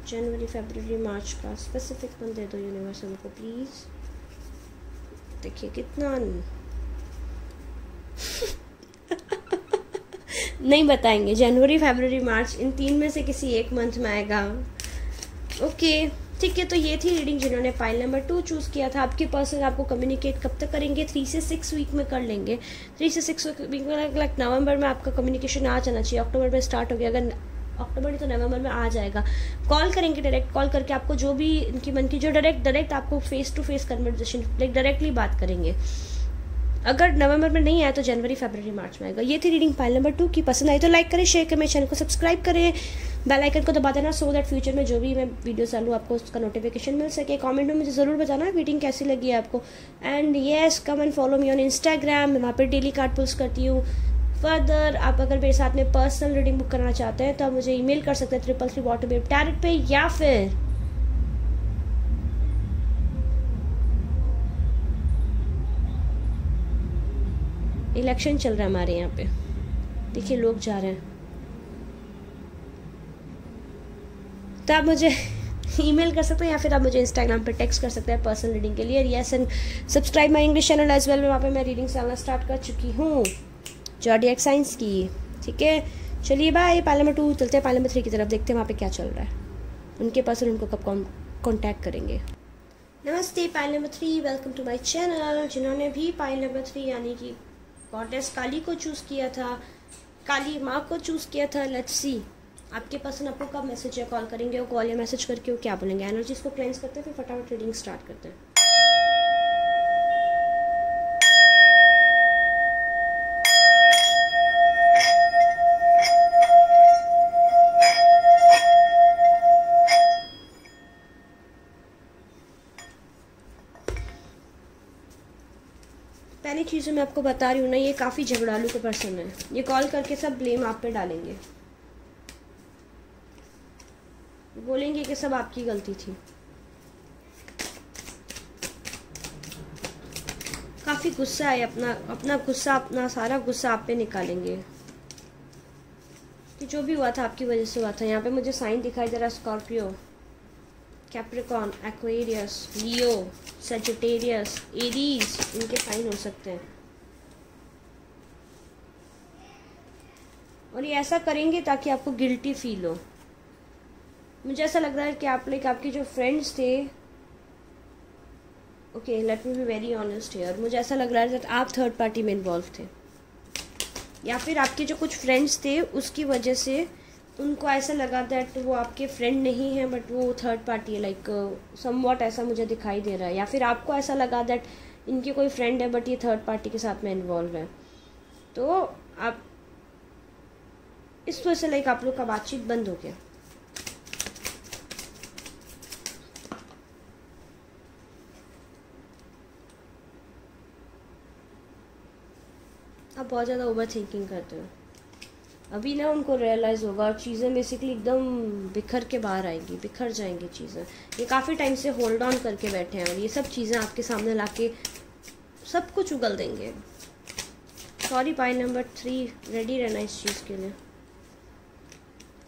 जनवरी, फरवरी, मार्च का स्पेसिफिक मंथ दे दो यूनिवर्स हमको प्लीज। देखिए कितना नहीं बताएंगे। जनवरी, फरवरी, मार्च, इन 3 में से किसी एक मंथ में आएगा। ओके ठीक है, तो ये थी रीडिंग जिन्होंने पाइल नंबर 2 चूज़ किया था। आपके पर्सन आपको कम्युनिकेट कब तक करेंगे? 3 से 6 वीक में कर लेंगे। 3 से 6 वीक में लाइक नवंबर में आपका कम्युनिकेशन आ जाना चाहिए। अक्टूबर में स्टार्ट हो गया, अगर अक्टूबर नहीं तो नवंबर में आ जाएगा। कॉल करेंगे, डायरेक्ट कॉल करके आपको जो भी इनकी मन की, जो डायरेक्ट आपको face to face conversation, like directly बात करेंगे। अगर नवंबर में नहीं आया तो जनवरी, फरवरी, मार्च में आएगा। ये थी रीडिंग पाइल नंबर 2 की। पसंद आई तो लाइक करें, शेयर करें, मेरे चैनल को सब्सक्राइब करें, बेल आइकन को दबा देना, सो दैट फ्यूचर में जो भी मैं वीडियो डालूँ आपको उसका नोटिफिकेशन मिल सके। कमेंट में मुझे ज़रूर बताना रीडिंग कैसी लगी है आपको। And yes, come and follow me on Instagram, मैं वहाँ पर डेली कार्ड पुल्स करती हूँ। फर्दर आप अगर मेरे साथ में पर्सनल रीडिंग बुक करना चाहते हैं तो आप मुझे ईमेल कर सकते हैं 333 पे, या फिर इलेक्शन चल रहा है हमारे यहाँ पे, देखिए लोग जा रहे हैं, तो आप मुझे ईमेल कर सकते हैं या फिर आप मुझे इंस्टाग्राम पे टेक्स्ट कर सकते हैं पर्सनल रीडिंग के लिए। Yes, and subscribe my English channel as well. वहाँ पे मैं रीडिंग डालना स्टार्ट कर चुकी हूँ ज़ोडिएक साइंस की। ठीक है, चलिए बाय। पाइल नंबर 2 चलते हैं पाइल नंबर 3 की तरफ, देखते हैं वहाँ पे क्या चल रहा है, उनके पर्सन उनको कब कॉन्टैक्ट करेंगे। नमस्ते pile number 3, welcome to my channel. जिन्होंने भी पाइल नंबर 3 यानी कि गॉडेस काली को चूज़ किया था, काली माँ को चूज़ किया था, लेट्स सी आपके पर्सन आपको कब मैसेज या कॉल करेंगे, वो कॉल या मैसेज करके वो क्या बोलेंगे। एनर्जीज को क्लेंस करते हैं, फिर फटाफट रीडिंग स्टार्ट करते हैं। पहली चीज़ें मैं आपको बता रही हूँ ना, ये काफ़ी झगड़ालू के पर्सन है। ये कॉल करके सब ब्लेम आप पे डालेंगे, बोलेंगे कि सब आपकी गलती थी। काफ़ी गुस्सा है, अपना सारा गुस्सा आप पे निकालेंगे कि जो भी हुआ था आपकी वजह से हुआ था। यहाँ पे मुझे साइन दिखाई दे रहा है स्कॉर्पियो, कैप्रिकॉन, एक्वेरियस, लियो, सजिटेरियस, एरीज, इनके साइन हो सकते हैं। और ये ऐसा करेंगे ताकि आपको गिल्टी फील हो। मुझे ऐसा लग रहा है कि आपके जो फ्रेंड्स थे, okay let me be very honest here, मुझे ऐसा लग रहा है कि आप थर्ड पार्टी में इन्वॉल्व थे, या फिर आपके जो कुछ फ्रेंड्स थे उसकी वजह से उनको ऐसा लगा दैट वो आपके फ्रेंड नहीं है बट वो थर्ड पार्टी है, लाइक समवॉट ऐसा मुझे दिखाई दे रहा है। या फिर आपको ऐसा लगा दैट इनके कोई फ्रेंड है बट ये थर्ड पार्टी के साथ में इन्वॉल्व है। तो आप इस वजह से लाइक आप लोग का बातचीत बंद हो गया। आप बहुत ज़्यादा ओवर थिंकिंग करते हो। अभी ना उनको रियलाइज़ होगा और चीज़ें बेसिकली एकदम बिखर के बाहर आएंगी, बिखर जाएंगी चीज़ें। ये काफ़ी टाइम से होल्ड ऑन करके बैठे हैं और ये सब चीज़ें आपके सामने लाके सब कुछ उगल देंगे। सॉरी पाई नंबर 3, रेडी रहना इस चीज़ के लिए,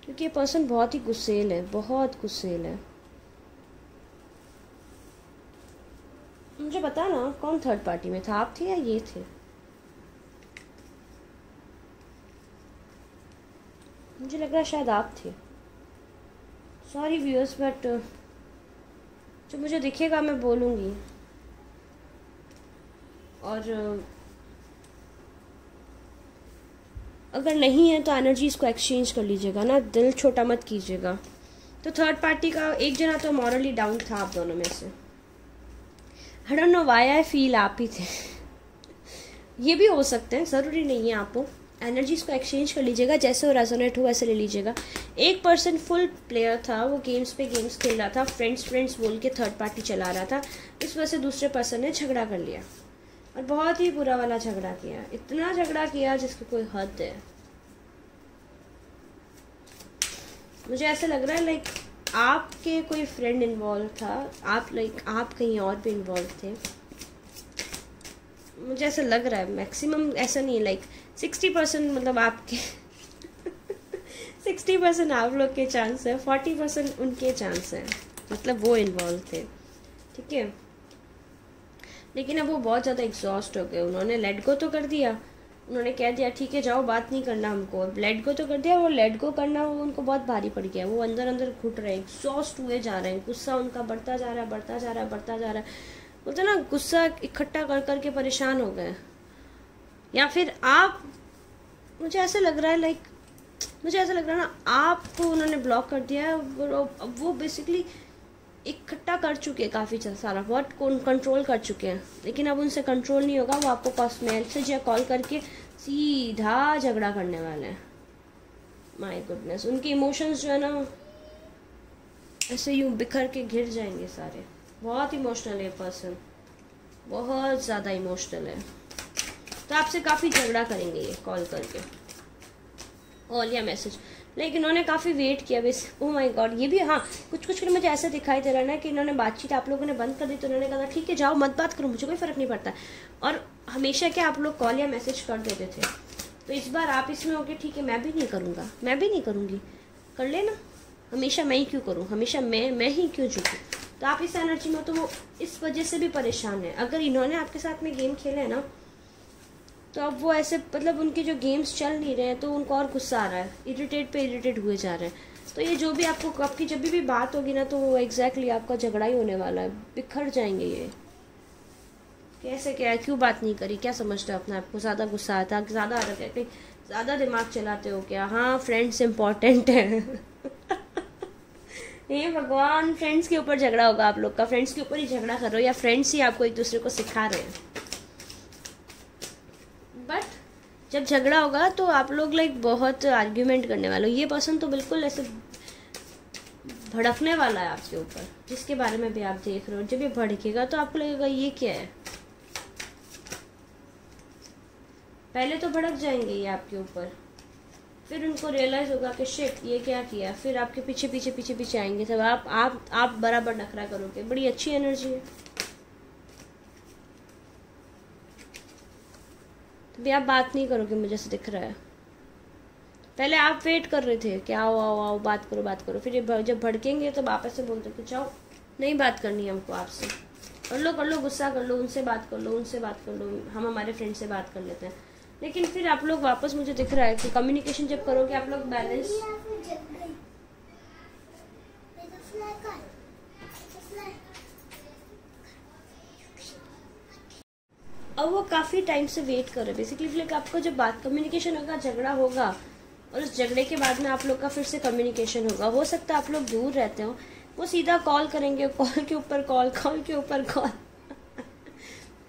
क्योंकि ये पर्सन बहुत ही गुस्सेल है, बहुत गुस्सेल है। मुझे पता ना कौन थर्ड पार्टी में था, आप थे या ये थे? मुझे लग रहा है शायद आप थे। सॉरी व्यूअर्स बट जो मुझे दिखेगा मैं बोलूँगी। और अगर नहीं है तो एनर्जीज को एक्सचेंज कर लीजिएगा ना, दिल छोटा मत कीजिएगा। तो थर्ड पार्टी का एक जना तो मॉरली डाउन था आप दोनों में से। I don't know why I feel आप ही थे। ये भी हो सकते हैं, ज़रूरी नहीं है आपको। एनर्जीज को एक्सचेंज कर लीजिएगा, जैसे वो रेजोनेट हो वैसे ले लीजिएगा। एक पर्सन फुल प्लेयर था, वो गेम्स पे गेम्स खेल रहा था, फ्रेंड्स बोल के थर्ड पार्टी चला रहा था। इस वजह से दूसरे पर्सन ने झगड़ा कर लिया और बहुत ही बुरा वाला झगड़ा किया, इतना झगड़ा किया जिसकी कोई हद है। मुझे ऐसा लग रहा है लाइक आपके कोई फ्रेंड इन्वॉल्व था, आप कहीं और भी इन्वॉल्व थे। मुझे ऐसा लग रहा है, मैक्सिमम ऐसा नहीं है, लाइक 60% मतलब आपके 60% आप लोग के चांस है, 40% उनके चांस है, मतलब वो इन्वॉल्व थे, ठीक है। लेकिन अब वो बहुत ज़्यादा एग्जॉस्ट हो गए। उन्होंने लेट गो तो कर दिया, उन्होंने कह दिया ठीक है जाओ, बात नहीं करना हमको, लेट गो तो कर दिया। वो लेट गो करना वो उनको बहुत भारी पड़ गया, वो अंदर अंदर घुट रहे हैं, एग्जॉस्ट हुए जा रहे हैं, गुस्सा उनका बढ़ता जा रहा है, बढ़ता जा रहा है, बढ़ता जा रहा है। बोलते ना गुस्सा इकट्ठा कर करके परेशान हो गए। या फिर आप, मुझे ऐसा लग रहा है ना आपको उन्होंने ब्लॉक कर दिया है। वो बेसिकली इकट्ठा कर चुके हैं काफ़ी सारा, बहुत कंट्रोल कर चुके हैं, लेकिन अब उनसे कंट्रोल नहीं होगा। वो आपको मैसेज या कॉल करके सीधा झगड़ा करने वाले हैं। माय गुडनेस, उनके इमोशंस जो है ना ऐसे यूँ बिखर के घिर जाएंगे सारे। बहुत इमोशनल है पर्सन, बहुत ज़्यादा इमोशनल है। तो आपसे काफ़ी झगड़ा करेंगे ये कॉल करके, कॉल या मैसेज। लेकिन इन्होंने काफ़ी वेट किया बस। ओह माय गॉड, ये भी हाँ कुछ मुझे ऐसा दिखाई दे रहा है ना कि इन्होंने बातचीत आप लोगों ने बंद कर दी, तो उन्होंने कहा ठीक है जाओ मत बात करो, मुझे कोई फ़र्क नहीं पड़ता। और हमेशा क्या आप लोग कॉल या मैसेज कर देते थे, तो इस बार आप इसमें हो गए ठीक है मैं भी नहीं करूँगा, मैं भी नहीं करूँगी, कर लेना, हमेशा मैं ही क्यों करूँ, हमेशा मैं ही क्यों झुकूँ। तो आप इस एनर्जी में, तो वो इस वजह से भी परेशान है। अगर इन्होंने आपके साथ में गेम खेले हैं ना, तो अब वो ऐसे मतलब उनके जो गेम्स चल नहीं रहे हैं तो उनको और गुस्सा आ रहा है, इरिटेट पे इरिटेट हुए जा रहे हैं। तो ये जो भी आपको आपकी जब भी बात होगी ना, तो वो एग्जैक्टली आपका झगड़ा ही होने वाला है, बिखर जाएंगे ये। कैसे क्या है, क्यों बात नहीं करी, क्या समझते हो अपने आपको, ज़्यादा गुस्सा आता है, ज़्यादा आ रहा है, ज़्यादा दिमाग चलाते हो क्या? हाँ फ्रेंड्स इम्पोर्टेंट है। हे भगवान, फ्रेंड्स के ऊपर झगड़ा होगा आप लोग का, फ्रेंड्स के ऊपर ही झगड़ा कर रहे हो या फ्रेंड्स ही आपको एक दूसरे को सिखा रहे हैं। बट जब झगड़ा होगा तो आप लोग लाइक बहुत आर्ग्यूमेंट करने वाले हो। ये पर्सन तो बिल्कुल ऐसे भड़कने वाला है आपके ऊपर, जिसके बारे में भी आप देख रहे हो। जब ये भड़केगा तो आपको लगेगा ये क्या है, पहले तो भड़क जाएंगे ये आपके ऊपर, फिर उनको रियलाइज होगा कि शिट ये क्या किया, फिर आपके पीछे पीछे पीछे पीछे आएंगे सब। आप बराबर नखरा करोगे। बड़ी अच्छी एनर्जी है। अभी आप बात नहीं करोगे, मुझे से दिख रहा है। पहले आप वेट कर रहे थे कि आओ आओ आओ बात करो बात करो, फिर ये जब भड़केंगे तो वापस से बोलते कि जाओ नहीं बात करनी है हमको आपसे, कर लो गुस्सा कर लो, उनसे बात कर लो, उनसे बात कर लो, हम हमारे फ्रेंड से बात कर लेते हैं। लेकिन फिर आप लोग वापस, मुझे दिख रहा है कि कम्युनिकेशन जब करोगे आप लोग बैलेंस। अब वो काफ़ी टाइम से वेट कर रहे हैं बेसिकली, लाइक आपको जब बात कम्युनिकेशन होगा, झगड़ा होगा, और उस झगड़े के बाद में आप लोग का फिर से कम्युनिकेशन होगा। हो सकता है आप लोग दूर रहते हो, वो सीधा कॉल करेंगे, कॉल के ऊपर कॉल, कॉल के ऊपर कॉल।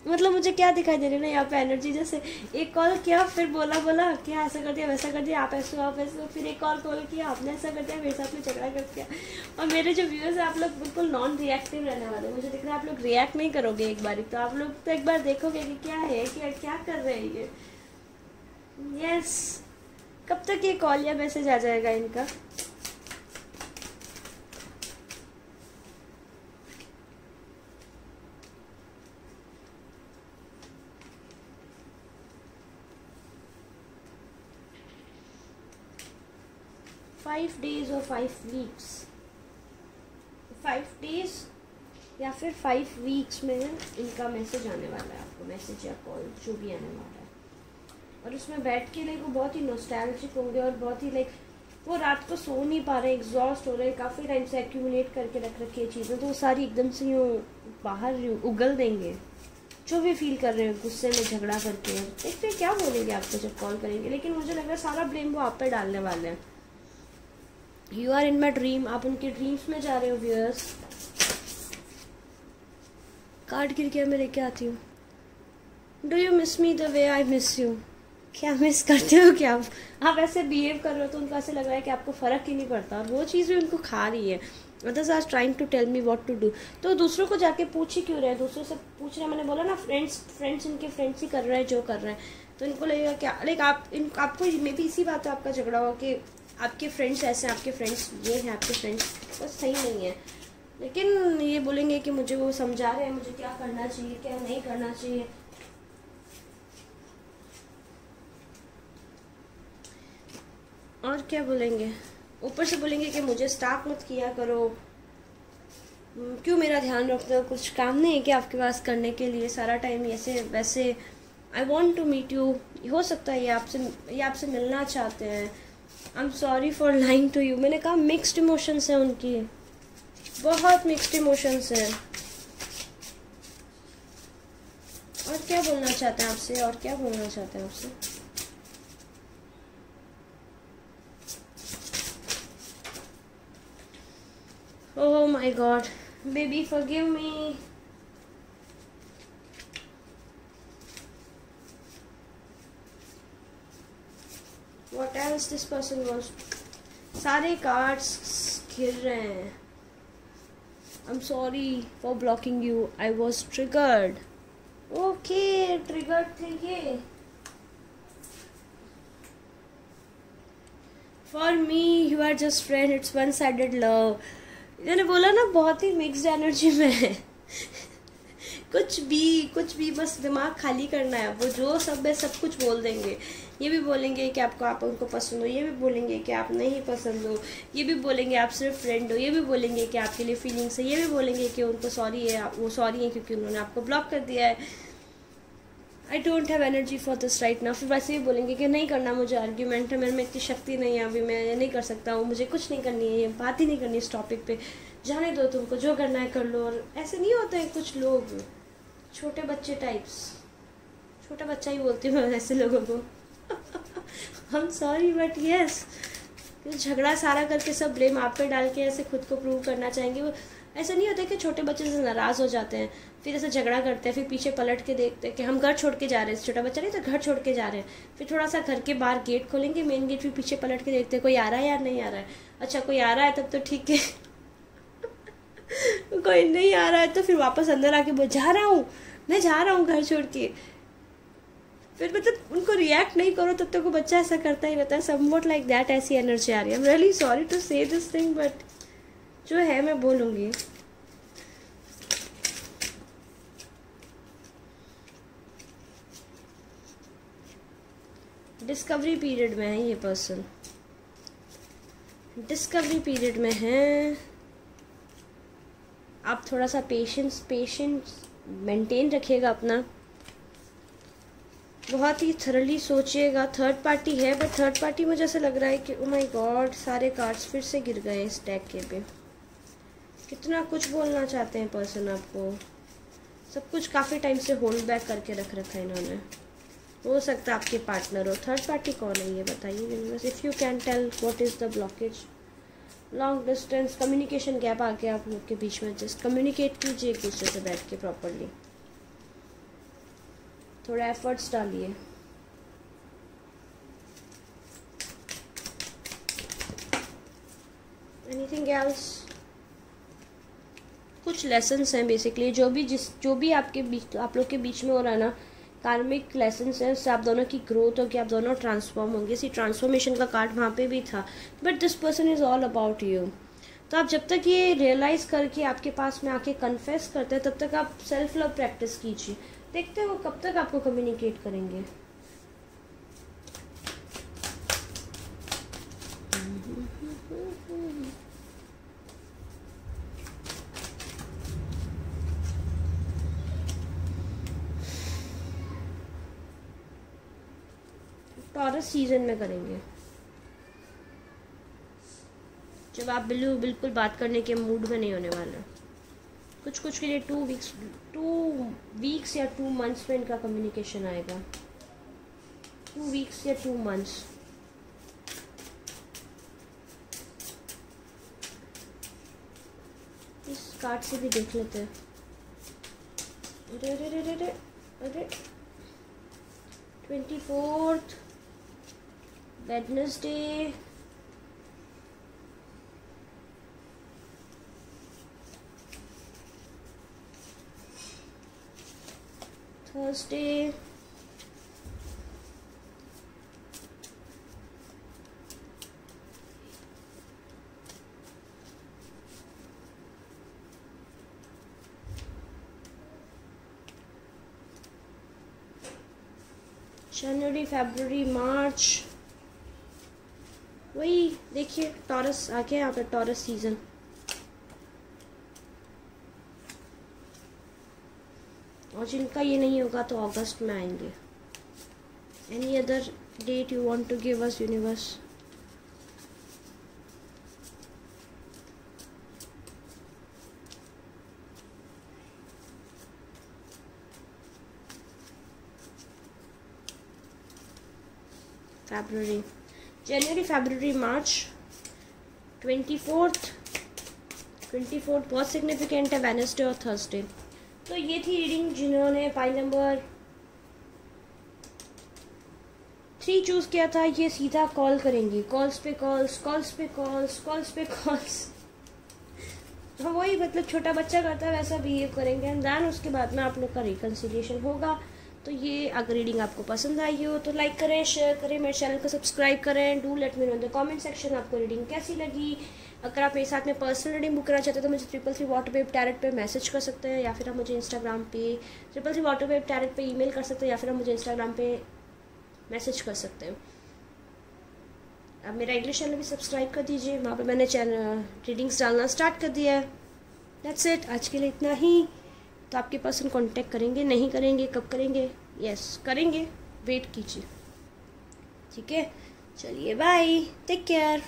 मतलब मुझे क्या दिखाई दे रही है ना यहाँ पे एनर्जी, जैसे एक कॉल किया, फिर बोला क्या ऐसा कर दिया वैसा कर दिया, आप ऐसे हो, फिर एक कॉल किया, आपने ऐसा कर दिया, मेरे साथ में झगड़ा कर दिया। और मेरे जो व्यूअर्स है आप लोग बिल्कुल नॉन रिएक्टिव रहने वाले, मुझे दिख रहा है आप लोग रिएक्ट नहीं करोगे एक बार, तो आप लोग तो एक बार देखोगे कि क्या है, क्या कर रहे हैं ये। यस, कब तक ये कॉल या मैसेज आ जाएगा इनका? फाइव डेज और 5 वीक्स, 5 डेज या फिर 5 वीक्स में इनका मैसेज आने वाला है आपको, मैसेज या कॉल जो भी आने वाला है। और उसमें बैठ के लाइक वो बहुत ही नॉस्टैल्जिक होंगे और बहुत ही लाइक वो रात को सो नहीं पा रहे, एग्जॉस्ट हो रहे, काफ़ी टाइम से एक्यूमुलेट करके रख रखी है चीज़ें, तो वो सारी एकदम से यूँ बाहर उगल देंगे, जो भी फील कर रहे हैं गुस्से में झगड़ा करके। देखते हैं क्या बोलेंगे आपको जब कॉल करेंगे, लेकिन मुझे लग रहा है सारा ब्लेम वो आप पे डालने वाले हैं। You are in my dream, आप उनके ड्रीम्स में जा रहे हो व्यूअर्स। कार्ड गिर गया, मैं लेके आती हूँ। Do you miss me the way I miss you? क्या मिस करते हो क्या आप ऐसे बिहेव कर रहे हो तो उनको ऐसे लग रहा है कि आपको फ़र्क ही नहीं पड़ता, और वो चीज़ भी उनको खा रही है। Others are trying to tell me what to do, तो दूसरों को जाके पूछ ही क्यों रहे हैं, दूसरों से पूछ रहे हैं। मैंने बोला ना फ्रेंड्स इनके फ्रेंड्स ही कर रहे हैं जो कर रहे हैं, तो इनको लगेगा क्या लाइक आपको मे भी इसी बात पर आपका झगड़ा हो कि आपके फ्रेंड्स ऐसे हैं, आपके फ्रेंड्स ये हैं, आपके फ्रेंड्स बस सही नहीं है। लेकिन ये बोलेंगे कि मुझे वो समझा रहे हैं मुझे क्या करना चाहिए क्या नहीं करना चाहिए। और क्या बोलेंगे, ऊपर से बोलेंगे कि मुझे स्टॉप मत किया करो, क्यों मेरा ध्यान रखते हो, कुछ काम नहीं है कि आपके पास करने के लिए सारा टाइम ऐसे वैसे। I want to meet you, हो सकता है ये आपसे मिलना चाहते हैं। I am sorry for lying to you. मैंने कहा मिक्स्ड इमोशंस हैं उनकी, बहुत मिक्स्ड इमोशंस हैं। और क्या बोलना चाहते हैं आपसे, और क्या बोलना चाहते हैं आपसे? Oh my God, baby, forgive me. What else this person wants? सारे कार्ड्स गिर रहे हैं। I'm sorry for blocking you. I was triggered. Okay, triggered थे ये। For me, you are just friend. It's one-sided love. मैंने बोला ना बहुत ही मिक्स्ड एनर्जी में है। कुछ भी बस दिमाग खाली करना है, वो जो सब है सब कुछ बोल देंगे। ये भी बोलेंगे कि आप उनको पसंद हो, ये भी बोलेंगे कि आप नहीं पसंद हो, ये भी बोलेंगे आप सिर्फ फ्रेंड हो, ये भी बोलेंगे कि आपके लिए फीलिंग्स है, ये भी बोलेंगे कि उनको सॉरी है, वो सॉरी है क्योंकि उन्होंने आपको ब्लॉक कर दिया है। I don't have energy for this right now. फिर वैसे भी बोलेंगे कि नहीं करना मुझे आर्ग्यूमेंट है, मेरे में इतनी शक्ति नहीं है, अभी मैं ये नहीं कर सकता हूँ, मुझे कुछ नहीं करनी है, ये बात ही नहीं करनी इस टॉपिक पे, जाने दो, तुमको जो करना है कर लो। और ऐसे नहीं होते हैं कुछ लोग, छोटे बच्चे टाइप्स, छोटा बच्चा ही बोलती हूँ मैं ऐसे लोगों को। आई एम सॉरी बट यस, झगड़ा सारा करके सब ब्लेम आप पे डाल के ऐसे खुद को प्रूव करना चाहेंगे। वो ऐसा नहीं होता कि छोटे बच्चे से नाराज़ हो जाते हैं, फिर ऐसे झगड़ा करते हैं, फिर पीछे पलट के देखते हैं कि हम घर छोड़ के जा रहे हैं, छोटा बच्चा नहीं तो घर छोड़ के जा रहे हैं, फिर थोड़ा सा घर के बाहर गेट खोलेंगे, मेन गेट, फिर पीछे पलट के देखते हैं कोई आ रहा है या नहीं आ रहा है। अच्छा कोई आ रहा है तब तो ठीक है, कोई नहीं आ रहा है तो फिर वापस अंदर आके बोल जा रहा हूँ, मैं जा रहा हूँ घर छोड़ के। फिर मतलब उनको रिएक्ट नहीं करो तब तक वो बच्चा ऐसा करता ही रहता है, समवॉट लाइक दैट, ऐसी एनर्जी आ रही है। I am really sorry to say this thing but जो है मैं बोलूँगी। डिस्कवरी पीरियड में है ये पर्सन, डिस्कवरी पीरियड में है। आप थोड़ा सा पेशेंस मेंटेन रखिएगा अपना, बहुत ही थरली सोचिएगा। थर्ड पार्टी है, बट थर्ड पार्टी मुझे ऐसा लग रहा है कि ओ माय गॉड सारे कार्ड्स फिर से गिर गए इस डेक के पे। कितना कुछ बोलना चाहते हैं पर्सन आपको, सब कुछ काफ़ी टाइम से होल्ड बैक करके रख रखा है इन्होंने। हो सकता है आपके पार्टनर हो। थर्ड पार्टी कौन है ये बताइए universe, if you can tell what is the blockage. Long distance communication gap आ गया आप लोग के बीच में, जस्ट कम्युनिकेट कीजिए एक दूसरे से बैठ के प्रॉपरली, थोड़ा एफर्ट्स डालिए। Anything else? कुछ लेसन्स हैं बेसिकली, जो भी आपके बीच, आप लोग के बीच में हो रहा है ना, कार्मिक लेसन्स हैं, उससे आप दोनों की ग्रोथ होगी, आप दोनों ट्रांसफॉर्म होंगे। इसी ट्रांसफॉर्मेशन का कार्ड वहाँ पे भी था, but this person is all about you. तो आप जब तक ये रियलाइज़ करके आपके पास में आके कन्फेस करते हैं, तब तक आप सेल्फ लव प्रैक्टिस कीजिए। देखते हैं वो कब तक आपको कम्युनिकेट करेंगे। टॉरस सीजन में करेंगे, जब आप बिल्कुल बात करने के मूड में नहीं होने वाले। कुछ के लिए 2 वीक्स या 2 मंथ्स में इनका कम्युनिकेशन आएगा। 2 वीक्स या 2 मंथ्स। इस कार्ड से भी देख लेते हैं। अरे अरे अरे अरे अरे 24 वेडनेसडे, थर्सडे, जनवरी, फरवरी, मार्च। वही देखिए टॉरस आ गया यहाँ पे, टॉरस सीजन। और जिनका ये नहीं होगा तो अगस्त में आएंगे। Any other date you want to give us universe? फरवरी, जनवरी, फरवरी, मार्च। 24 बहुत सिग्निफिकेंट है, वेडनेसडे और थर्सडे। तो ये थी रीडिंग जिन्होंने पाइल नंबर 3 चूज़ किया था। ये सीधा कॉल करेंगी, कॉल्स पे कॉल्स, कॉल्स पे कॉल्स, कॉल्स पे कॉल्स। हाँ वही मतलब छोटा बच्चा करता है वैसा बिहेव करेंगे, एंड देन उसके बाद में आप लोग का रिकन्सिलिएशन होगा। तो ये अगर रीडिंग आपको पसंद आई हो तो लाइक करें, शेयर करें, मेरे चैनल को सब्सक्राइब करें। Do let me know in the comment section आपको रीडिंग कैसी लगी। अगर आप मेरे साथ में पर्सनल रीडिंग बुक करना चाहते हैं तो मुझे 333 वाटरवेव टैरेट पे मैसेज कर सकते हैं, या फिर आप मुझे इंस्टाग्राम पे 333 वाटरवेव टैरेट पे ईमेल कर सकते हैं, या फिर आप मुझे इंस्टाग्राम पे मैसेज कर सकते हैं। अब मेरा इंग्लिश चैनल भी सब्सक्राइब कर दीजिए, वहाँ पर मैंने चैनल रीडिंग्स डालना स्टार्ट कर दिया है। दैट्स इट, आज के लिए इतना ही। तो आपके पर्सन कांटेक्ट करेंगे, नहीं करेंगे, कब करेंगे? यस करेंगे, वेट कीजिए। ठीक है, चलिए बाय, टेक केयर।